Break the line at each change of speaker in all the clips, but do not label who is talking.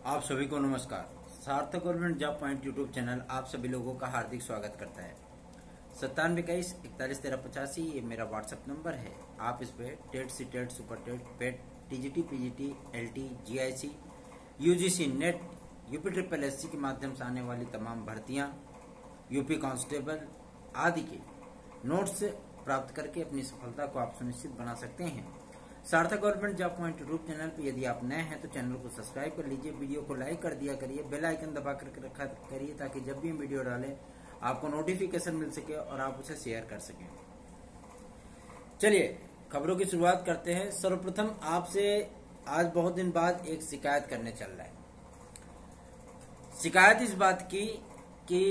आप सभी को नमस्कार। सार्थक government job point YouTube channel आप सभी लोगों का हार्दिक स्वागत करता है। 9721411385 ये मेरा व्हाट्सएप नंबर है। आप इस पे TET C TET super TET PET TGT PGT LT GIC UGC NET UP triple SC के माध्यम से आने वाली तमाम भर्तियां यूपी कांस्टेबल आदि के नोट्स प्राप्त करके अपनी सफलता को आप सुनिश्चित बना सकते हैं। सार्थक government job point YouTube channel पर यदि आप नए हैं तो चैनल को सब्सक्राइब कर लीजिए, वीडियो को लाइक कर दिया करिए, बेल आइकन दबा करके रखा करिए ताकि जब भी हम वीडियो डालें आपको नोटिफिकेशन मिल सके और आप उसे शेयर कर सकें। चलिए खबरों की शुरुआत करते हैं। सर्वप्रथम आपसे आज बहुत दिन बाद एक शिकायत करने चल रहा है। शिकायत इस बात की कि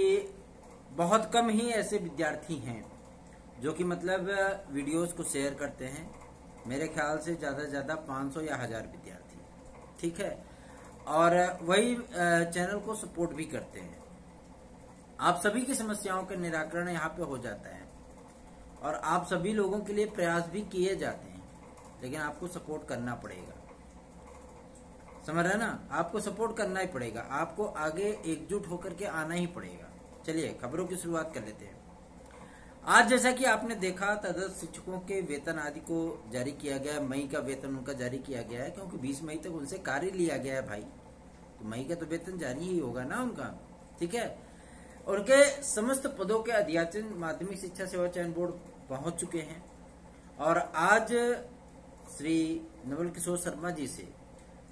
बहुत कम ही ऐसे विद्यार्थी हैं जो कि मतलब वीडियोस को शेयर करते हैं। मेरे ख्याल से ज्यादा से ज्यादा 500 या 1000 विद्यार्थी, ठीक है, और वही चैनल को सपोर्ट भी करते हैं। आप सभी की समस्याओं का निराकरण यहाँ पे हो जाता है और आप सभी लोगों के लिए प्रयास भी किए जाते हैं, लेकिन आपको सपोर्ट करना पड़ेगा। समझ रहे ना, आपको सपोर्ट करना ही पड़ेगा, आपको आगे एकजुट होकर के आना ही पड़ेगा। चलिए खबरों की शुरुआत कर लेते हैं। आज जैसा कि आपने देखा तदर्थ शिक्षकों के वेतन आदि को जारी किया गया। मई का वेतन उनका जारी किया गया है क्योंकि 20 मई तक उनसे कार्य लिया गया है भाई, तो मई का तो वेतन जारी ही होगा ना उनका, ठीक है। उनके समस्त पदों के अध्याचन माध्यमिक शिक्षा सेवा चयन बोर्ड पहुंच चुके हैं और आज श्री नवल किशोर शर्मा जी से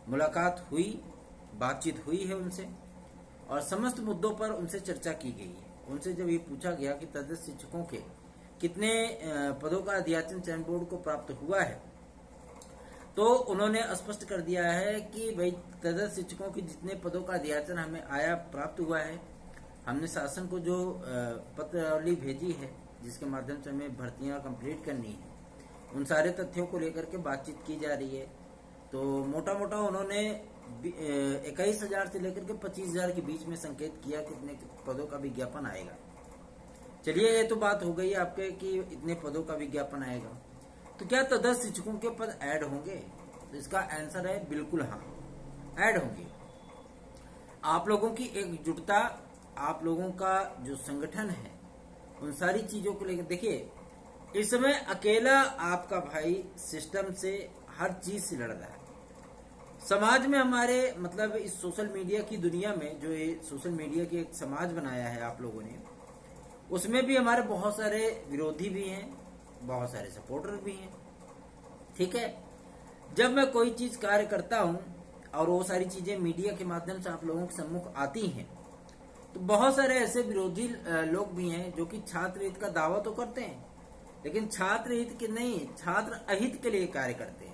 मुलाकात हुई, बातचीत हुई है उनसे और समस्त मुद्दों पर उनसे चर्चा की गई है। उनसे जब ये पूछा गया कि तदर्थ शिक्षकों के कितने पदों का अध्याचन चयन बोर्ड को प्राप्त हुआ है, तो उन्होंने स्पष्ट कर दिया है कि भाई तदर्थ शिक्षकों के जितने पदों का अध्याचन हमें आया प्राप्त हुआ है, हमने शासन को जो पत्रावली भेजी है जिसके माध्यम से हमें भर्तियां कंप्लीट करनी है, उन सारे तथ्यों को लेकर के बातचीत की जा रही है। तो मोटा मोटा उन्होंने 21,000 से लेकर के 25,000 के बीच में संकेत किया कि इतने पदों का विज्ञापन आएगा। चलिए ये तो बात हो गई आपके कि इतने पदों का विज्ञापन आएगा, तो क्या तदर्थ शिक्षकों के पद ऐड होंगे? तो इसका आंसर है बिल्कुल हाँ, ऐड होंगे। आप लोगों की एकजुटता, आप लोगों का जो संगठन है, उन सारी चीजों को लेकर देखिए, इस समय अकेला आपका भाई सिस्टम से हर चीज से लड़ रहा है। समाज में हमारे मतलब इस सोशल मीडिया की दुनिया में जो ये सोशल मीडिया की एक समाज बनाया है आप लोगों ने, उसमें भी हमारे बहुत सारे विरोधी भी हैं, बहुत सारे सपोर्टर भी हैं, ठीक है। जब मैं कोई चीज कार्य करता हूं और वो सारी चीजें मीडिया के माध्यम से आप लोगों के सम्मुख आती हैं, तो बहुत सारे ऐसे विरोधी लोग भी हैं जो कि छात्र हित का दावा तो करते हैं, लेकिन छात्र हित के नहीं, छात्र अहित के लिए कार्य करते हैं।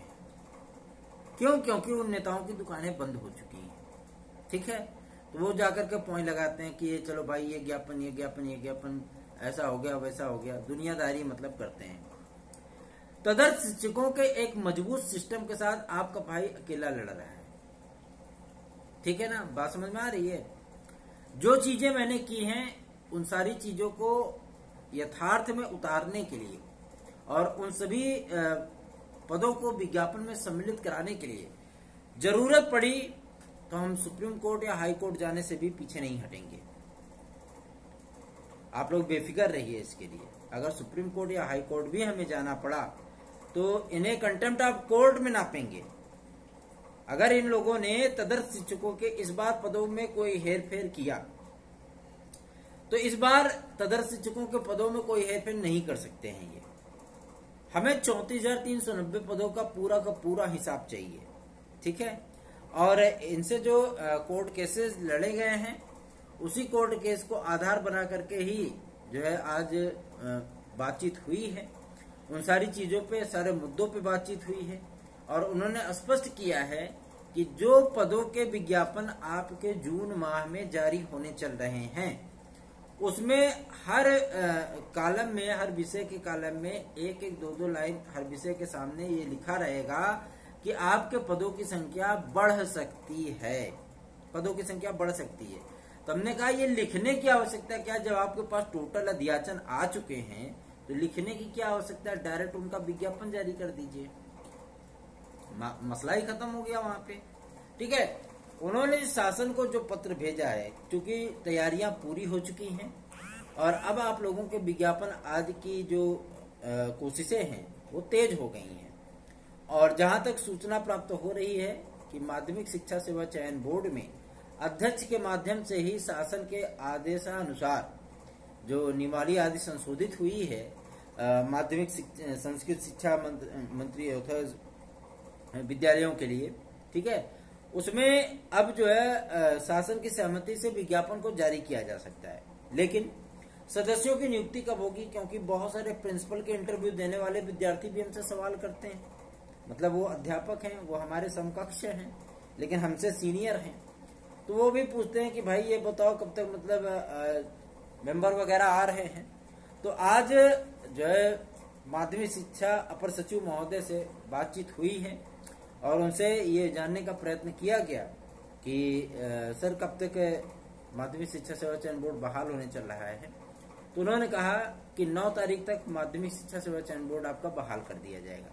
क्यों? क्योंकि उन नेताओं की दुकानें बंद हो चुकी हैं, ठीक है। तो वो जाकर के पॉइंट लगाते हैं कि ये चलो भाई ये ज्ञापन ये ज्ञापन ये ज्ञापन, ऐसा हो गया वैसा हो गया, दुनियादारी मतलब करते हैं। तदर्थ शिक्षकों के एक मजबूत सिस्टम के साथ आपका भाई अकेला लड़ रहा है, ठीक है ना, बात समझ में आ रही है। जो चीजें मैंने की हैं उन सारी चीजों को यथार्थ में उतारने के लिए और उन सभी पदों को विज्ञापन में सम्मिलित कराने के लिए जरूरत पड़ी तो हम सुप्रीम कोर्ट या हाई कोर्ट जाने से भी पीछे नहीं हटेंगे। आप लोग बेफिक्र रहिए इसके लिए। अगर सुप्रीम कोर्ट या हाई कोर्ट भी हमें जाना पड़ा तो इन्हें कंटेम्प्ट ऑफ कोर्ट में नापेंगे। अगर इन लोगों ने तदर्थ शिक्षकों के इस बार पदों में कोई हेरफेर किया तो इस बार तदर्थ शिक्षकों के पदों में कोई हेरफेर नहीं कर सकते हैं। ये हमें 34,390 पदों का पूरा हिसाब चाहिए, ठीक है। और इनसे जो कोर्ट केसेस लड़े गए हैं उसी कोर्ट केस को आधार बना करके ही जो है आज बातचीत हुई है। उन सारी चीजों पे, सारे मुद्दों पे बातचीत हुई है और उन्होंने स्पष्ट किया है कि जो पदों के विज्ञापन आपके जून माह में जारी होने चल रहे हैं उसमें हर कॉलम में, हर विषय के कॉलम में एक एक दो लाइन हर विषय के सामने ये लिखा रहेगा कि आपके पदों की संख्या बढ़ सकती है, पदों की संख्या बढ़ सकती है। तो हमने कहा ये लिखने की आवश्यकता क्या, जब आपके पास टोटल अध्याचन आ चुके हैं तो लिखने की क्या आवश्यकता है, डायरेक्ट उनका विज्ञापन जारी कर दीजिए, मसला ही खत्म हो गया वहां पे, ठीक है। उन्होंने शासन को जो पत्र भेजा है, क्योंकि तैयारियां पूरी हो चुकी हैं और अब आप लोगों के विज्ञापन आदि की जो कोशिशें हैं वो तेज हो गई हैं। और जहां तक सूचना प्राप्त हो रही है कि माध्यमिक शिक्षा सेवा चयन बोर्ड में अध्यक्ष के माध्यम से ही शासन के आदेशानुसार जो नियमावली आदि संशोधित हुई है माध्यमिक संस्कृत शिक्षा मंत्री विद्यालयों के लिए, ठीक है, उसमें अब जो है शासन की सहमति से विज्ञापन को जारी किया जा सकता है। लेकिन सदस्यों की नियुक्ति कब होगी, क्योंकि बहुत सारे प्रिंसिपल के इंटरव्यू देने वाले विद्यार्थी भी हमसे सवाल करते हैं। मतलब वो अध्यापक हैं, वो हमारे समकक्ष हैं लेकिन हमसे सीनियर हैं, तो वो भी पूछते हैं कि भाई ये बताओ कब तक मतलब मेंबर वगैरह आ रहे हैं। तो आज जो है माध्यमिक शिक्षा अपर सचिव महोदय से बातचीत हुई है और उनसे ये जानने का प्रयत्न किया गया कि सर कब तक माध्यमिक शिक्षा सेवा चयन बोर्ड बहाल होने चल रहा है। तो उन्होंने कहा कि 9 तारीख तक माध्यमिक शिक्षा सेवा चयन बोर्ड आपका बहाल कर दिया जाएगा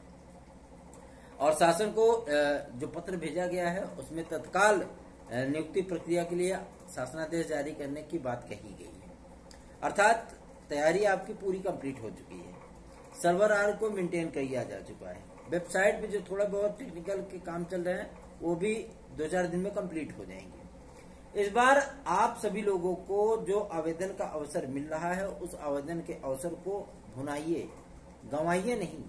और शासन को जो पत्र भेजा गया है उसमें तत्काल नियुक्ति प्रक्रिया के लिए शासनादेश जारी करने की बात कही गई है। अर्थात तैयारी आपकी पूरी कंप्लीट हो चुकी है, सर्वर आर को मेंटेन किया जा चुका है, वेबसाइट पे जो थोड़ा बहुत टेक्निकल के काम चल रहे हैं वो भी 2-4 दिन में कंप्लीट हो जाएंगे। इस बार आप सभी लोगों को जो आवेदन का अवसर मिल रहा है उस आवेदन के अवसर को भुनाइए, गंवाइए नहीं,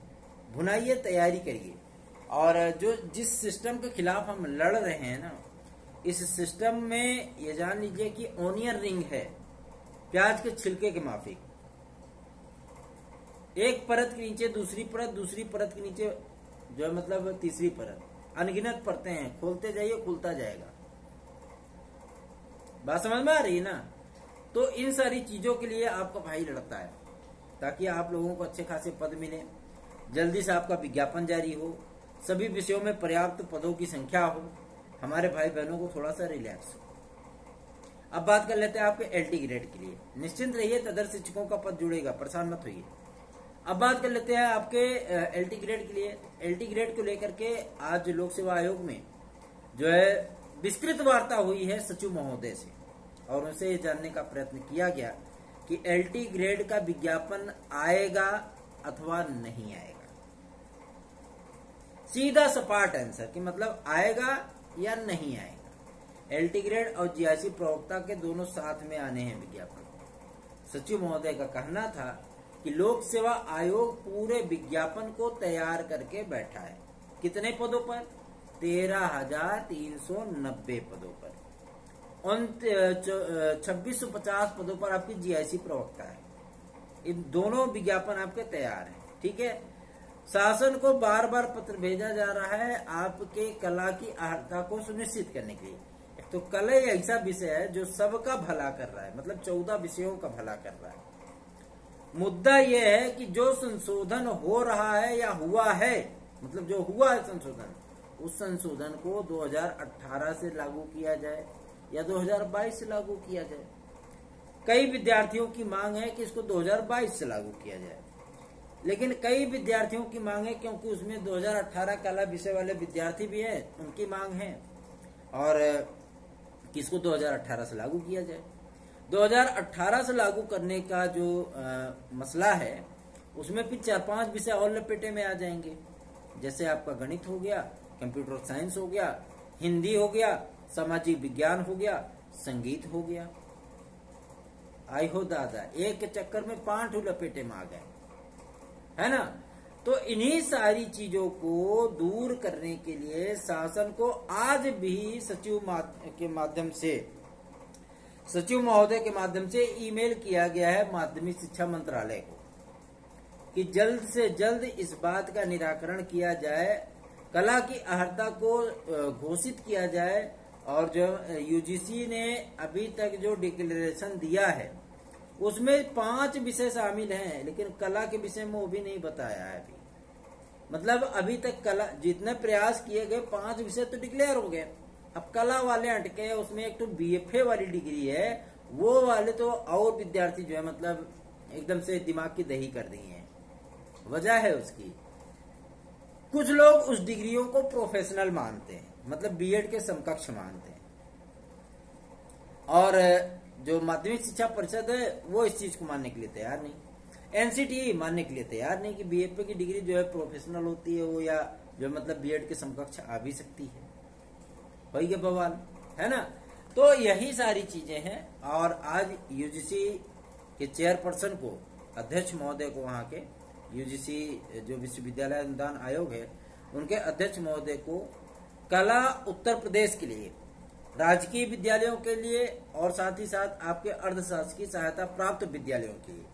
भुनाइए, तैयारी करिए। और जो जिस सिस्टम के खिलाफ हम लड़ रहे हैं ना, इस सिस्टम में ये जान लीजिए कि ओनियन रिंग है, प्याज के छिलके के माफिक, एक परत के नीचे दूसरी परत, दूसरी परत के नीचे जो है मतलब तीसरी परत, अनगिनत परतें हैं, खोलते जाइए खुलता जाएगा। बात समझ में आ रही है ना? तो इन सारी चीजों के लिए आपका भाई लड़ता है ताकि आप लोगों को अच्छे खासे पद मिले, जल्दी से आपका विज्ञापन जारी हो, सभी विषयों में पर्याप्त पदों की संख्या हो, हमारे भाई बहनों को थोड़ा सा रिलैक्स हो। अब बात कर लेते हैं आपके एलटी ग्रेड के लिए। निश्चिंत रहिए, तदर्थ शिक्षकों का पद जुड़ेगा, परेशान मत होइए। अब बात कर लेते हैं आपके एलटी ग्रेड के लिए। एलटी ग्रेड को लेकर के आज लोक सेवा आयोग में जो है विस्तृत वार्ता हुई है सचिव महोदय से और उनसे ये जानने का प्रयत्न किया गया कि एलटी ग्रेड का विज्ञापन आएगा अथवा नहीं आएगा। सीधा सपाट आंसर कि मतलब आएगा या नहीं आएगा। एलटी ग्रेड और जीआईसी प्रवक्ता के दोनों साथ में आने हैं विज्ञापन। सचिव महोदय का कहना था कि लोक सेवा आयोग पूरे विज्ञापन को तैयार करके बैठा है। कितने पदों पर? 13,390 पदों पर। 2650 पदों पर आपकी जीआईसी प्रवक्ता है। इन दोनों विज्ञापन आपके तैयार हैं, ठीक है। शासन को बार बार पत्र भेजा जा रहा है आपके कला की अर्हता को सुनिश्चित करने के लिए। तो कला ऐसा विषय है जो सबका भला कर रहा है, मतलब 14 विषयों का भला कर रहा है। मुद्दा यह है कि जो संशोधन हो रहा है या हुआ है, मतलब जो हुआ है संशोधन, उस संशोधन को 2018 से लागू किया जाए या 2022 से लागू किया जाए। कई विद्यार्थियों की मांग है कि इसको 2022 से लागू किया जाए, लेकिन कई विद्यार्थियों की मांग है क्योंकि उसमें 2018 कला विषय वाले विद्यार्थी भी हैं, उनकी मांग है और किसको 2018 से लागू किया जाए। 2018 से लागू करने का जो मसला है उसमें फिर 4-5 विषय और लपेटे में आ जाएंगे, जैसे आपका गणित हो गया, कंप्यूटर साइंस हो गया, हिंदी हो गया, सामाजिक विज्ञान हो गया, संगीत हो गया। आई हो दादा, एक के चक्कर में 5 लपेटे में आ गए, है ना। तो इन्हीं सारी चीजों को दूर करने के लिए शासन को आज भी सचिव महोदय के माध्यम से ईमेल किया गया है माध्यमिक शिक्षा मंत्रालय को कि जल्द से जल्द इस बात का निराकरण किया जाए, कला की अर्हता को घोषित किया जाए। और जो यूजीसी ने अभी तक जो डिक्लेरेशन दिया है उसमें 5 विषय शामिल हैं, लेकिन कला के विषय में वो भी नहीं बताया है अभी। मतलब अभी तक कला जितने प्रयास किए गए 5 विषय तो डिक्लेयर हो गए, अब कला वाले अटके। उसमें एक तो बीएफए वाली डिग्री है, वो वाले तो और विद्यार्थी जो है मतलब एकदम से दिमाग की दही कर दी है। वजह है उसकी, कुछ लोग उस डिग्रियों को प्रोफेशनल मानते हैं, मतलब बीएड के समकक्ष मानते हैं, और जो माध्यमिक शिक्षा परिषद है वो इस चीज को मानने के लिए तैयार नहीं। एनसीटीई मानने के लिए तैयार नहीं कि बीएफए की डिग्री जो है प्रोफेशनल होती है वो, या जो मतलब बीएड के समकक्ष आ भी सकती है। वही के बवाल है ना। तो यही सारी चीजें हैं। और आज यूजीसी के चेयरपर्सन को, अध्यक्ष महोदय को, वहां के यूजीसी जो विश्वविद्यालय अनुदान आयोग है उनके अध्यक्ष महोदय को कला उत्तर प्रदेश के लिए, राजकीय विद्यालयों के लिए और साथ ही साथ आपके अर्धशासकीय सहायता प्राप्त विद्यालयों के लिए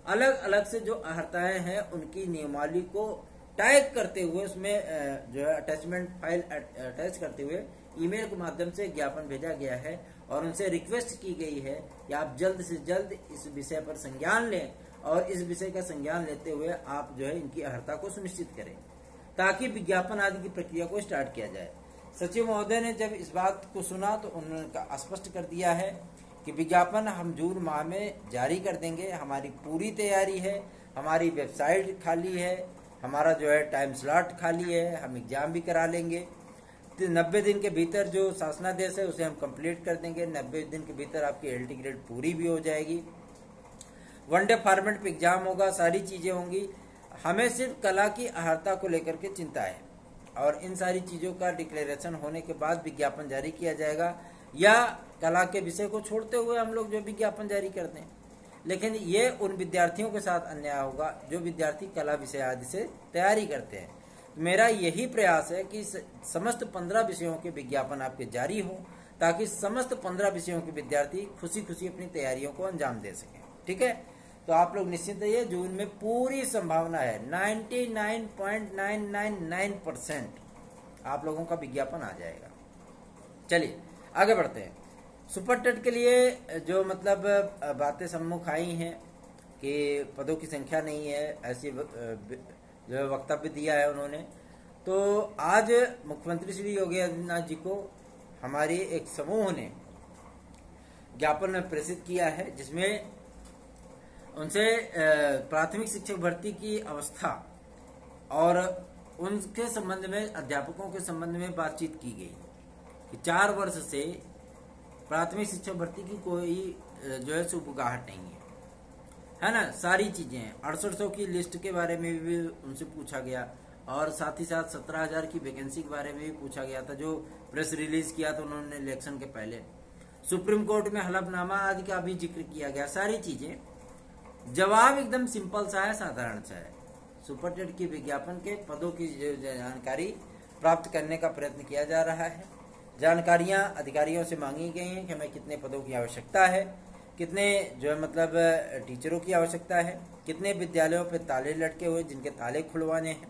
अलग अलग से जो अर्हताएं हैं उनकी नियमावली को टैग करते हुए, उसमें जो है अटैचमेंट फाइल अटैच करते हुए ईमेल के माध्यम से ज्ञापन भेजा गया है और उनसे रिक्वेस्ट की गई है कि आप जल्द से जल्द इस विषय पर संज्ञान लें और इस विषय का संज्ञान लेते हुए आप जो है इनकी अर्हता को सुनिश्चित करें ताकि विज्ञापन आदि की प्रक्रिया को स्टार्ट किया जाए। सचिव महोदय ने जब इस बात को सुना तो उन्होंने स्पष्ट कर दिया है कि विज्ञापन हम जून माह में जारी कर देंगे, हमारी पूरी तैयारी है, हमारी वेबसाइट खाली है, हमारा जो है टाइम स्लॉट खाली है, हम एग्जाम भी करा लेंगे। 90 दिन के भीतर जो शासनादेश है उसे हम कंप्लीट कर देंगे। 90 दिन के भीतर आपकी एलटी ग्रेड पूरी भी हो जाएगी, वनडे फॉर्मेट पे एग्जाम होगा, सारी चीजें होंगी। हमें सिर्फ कला की अर्हता को लेकर के चिंता है और इन सारी चीजों का डिक्लेरेशन होने के बाद विज्ञापन जारी किया जाएगा, या कला के विषय को छोड़ते हुए हम लोग जो विज्ञापन जारी करते हैं। लेकिन ये उन विद्यार्थियों के साथ अन्याय होगा जो विद्यार्थी कला विषय आदि से तैयारी करते हैं। मेरा यही प्रयास है कि समस्त 15 विषयों के विज्ञापन आपके जारी हो ताकि समस्त 15 विषयों के विद्यार्थी खुशी खुशी अपनी तैयारियों को अंजाम दे सकें। ठीक है, तो आप लोग निश्चिंत रहिए, जून में पूरी संभावना है 99.999% आप लोगों का विज्ञापन आ जाएगा। चलिए आगे बढ़ते हैं। सुपर टेट के लिए जो मतलब बातें सम्मुख आई हैं कि पदों की संख्या नहीं है, ऐसी जो वक्तव्य दिया है उन्होंने। तो आज मुख्यमंत्री श्री योगी आदित्यनाथ जी को हमारी एक समूह ने ज्ञापन प्रेषित किया है जिसमें उनसे प्राथमिक शिक्षक भर्ती की अवस्था और उनके संबंध में, अध्यापकों के संबंध में बातचीत की गई कि 4 वर्ष से प्राथमिक शिक्षक भर्ती की कोई जो है सुबगाहट नहीं है ना। सारी चीजें हैं। 6800 की लिस्ट के बारे में भी उनसे पूछा गया और साथ ही साथ 17,000 की वैकेंसी के बारे में भी पूछा गया था जो प्रेस रिलीज किया था उन्होंने इलेक्शन के पहले। सुप्रीम कोर्ट में हलफनामा आदि का भी जिक्र किया गया। सारी चीजें, जवाब एकदम सिंपल सा है, साधारण सा है। सुपर टेट की विज्ञापन के पदों की जानकारी प्राप्त करने का प्रयत्न किया जा रहा है। जानकारियां अधिकारियों से मांगी गई हैं कि हमें कितने पदों की आवश्यकता है, कितने जो है मतलब टीचरों की आवश्यकता है, कितने विद्यालयों पे ताले लटके हुए जिनके ताले खुलवाने हैं।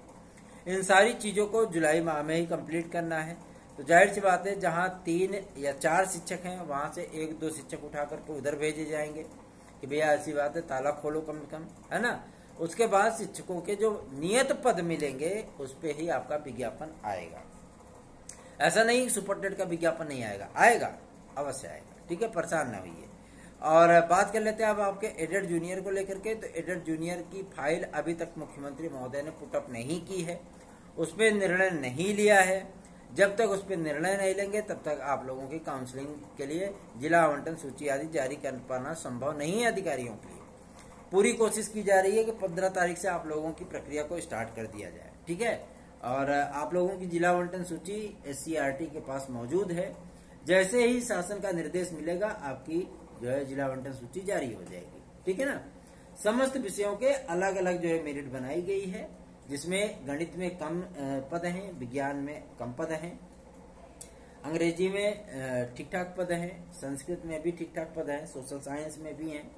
इन सारी चीजों को जुलाई माह में ही कंप्लीट करना है। तो जाहिर सी बात है जहां 3 या 4 शिक्षक हैं वहां से 1-2 शिक्षक उठा करके उधर भेजे जाएंगे कि भैया ऐसी बात है, ताला खोलो कम से कम, है ना। उसके बाद शिक्षकों के जो नियत पद मिलेंगे उस पे ही आपका विज्ञापन आएगा। ऐसा नहीं सुपर टेट का विज्ञापन नहीं आएगा, आएगा, अवश्य आएगा। ठीक है, परेशान ना होइए। और बात कर लेते हैं अब आपके एडेड जूनियर को लेकर के। तो एडेड जूनियर की फाइल अभी तक मुख्यमंत्री महोदय ने पुटअप नहीं की है, उस पर निर्णय नहीं लिया है। जब तक उस पर निर्णय नहीं लेंगे तब तक आप लोगों की काउंसलिंग के लिए जिला आवंटन सूची आदि जारी कर पाना संभव नहीं है अधिकारियों के लिए। पूरी कोशिश की जा रही है कि 15 तारीख से आप लोगों की प्रक्रिया को स्टार्ट कर दिया जाए। ठीक है, और आप लोगों की जिला आवंटन सूची SCRT के पास मौजूद है। जैसे ही शासन का निर्देश मिलेगा आपकी जो है जिला आवंटन सूची जारी हो जाएगी। ठीक है ना। समस्त विषयों के अलग अलग जो है मेरिट बनाई गई है, जिसमें गणित में कम पद हैं, विज्ञान में कम पद हैं, अंग्रेजी में ठीक ठाक पद हैं, संस्कृत में भी ठीक ठाक पद हैं, सोशल साइंस में भी हैं।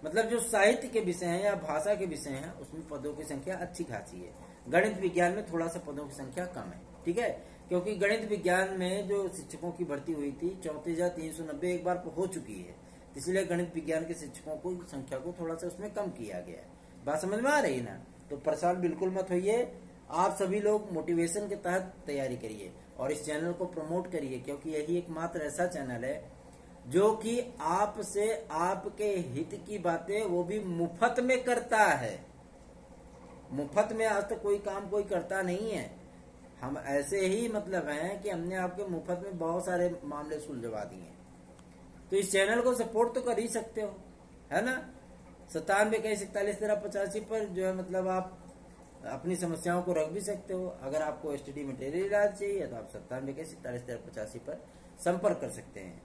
मतलब जो साहित्य के विषय हैं या भाषा के विषय हैं उसमें पदों की संख्या अच्छी खासी है। गणित विज्ञान में थोड़ा सा पदों की संख्या कम है। ठीक है, क्योंकि गणित विज्ञान में जो शिक्षकों की भर्ती हुई थी 34,390 एक बार हो चुकी है, इसलिए गणित विज्ञान के शिक्षकों को संख्या को थोड़ा सा उसमें कम किया गया है। बात समझ में आ रही है ना। तो परेशान बिल्कुल मत होइए, आप सभी लोग मोटिवेशन के तहत तैयारी करिए और इस चैनल को प्रमोट करिए, क्योंकि यही एकमात्र ऐसा चैनल है जो कि आपसे आपके हित की बातें वो भी मुफ्त में करता है। मुफ्त में आज तक कोई काम कोई करता नहीं है। हम ऐसे ही मतलब हैं कि हमने आपके मुफ्त में बहुत सारे मामले सुलझवा दिए। तो इस चैनल को सपोर्ट तो कर ही सकते हो, है ना। 9721411385 पर जो है मतलब आप अपनी समस्याओं को रख भी सकते हो। अगर आपको एसटीडी मटेरियल इलाज चाहिए तो आप 9721411385 पर संपर्क कर सकते हैं।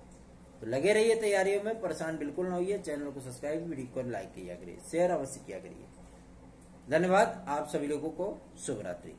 तो लगे रहिए तैयारियों में, परेशान बिल्कुल ना होइए। चैनल को सब्सक्राइब, वीडियो को लाइक किया करिए, शेयर अवश्य किया करिए। धन्यवाद। आप सभी लोगों को शुभ रात्रि।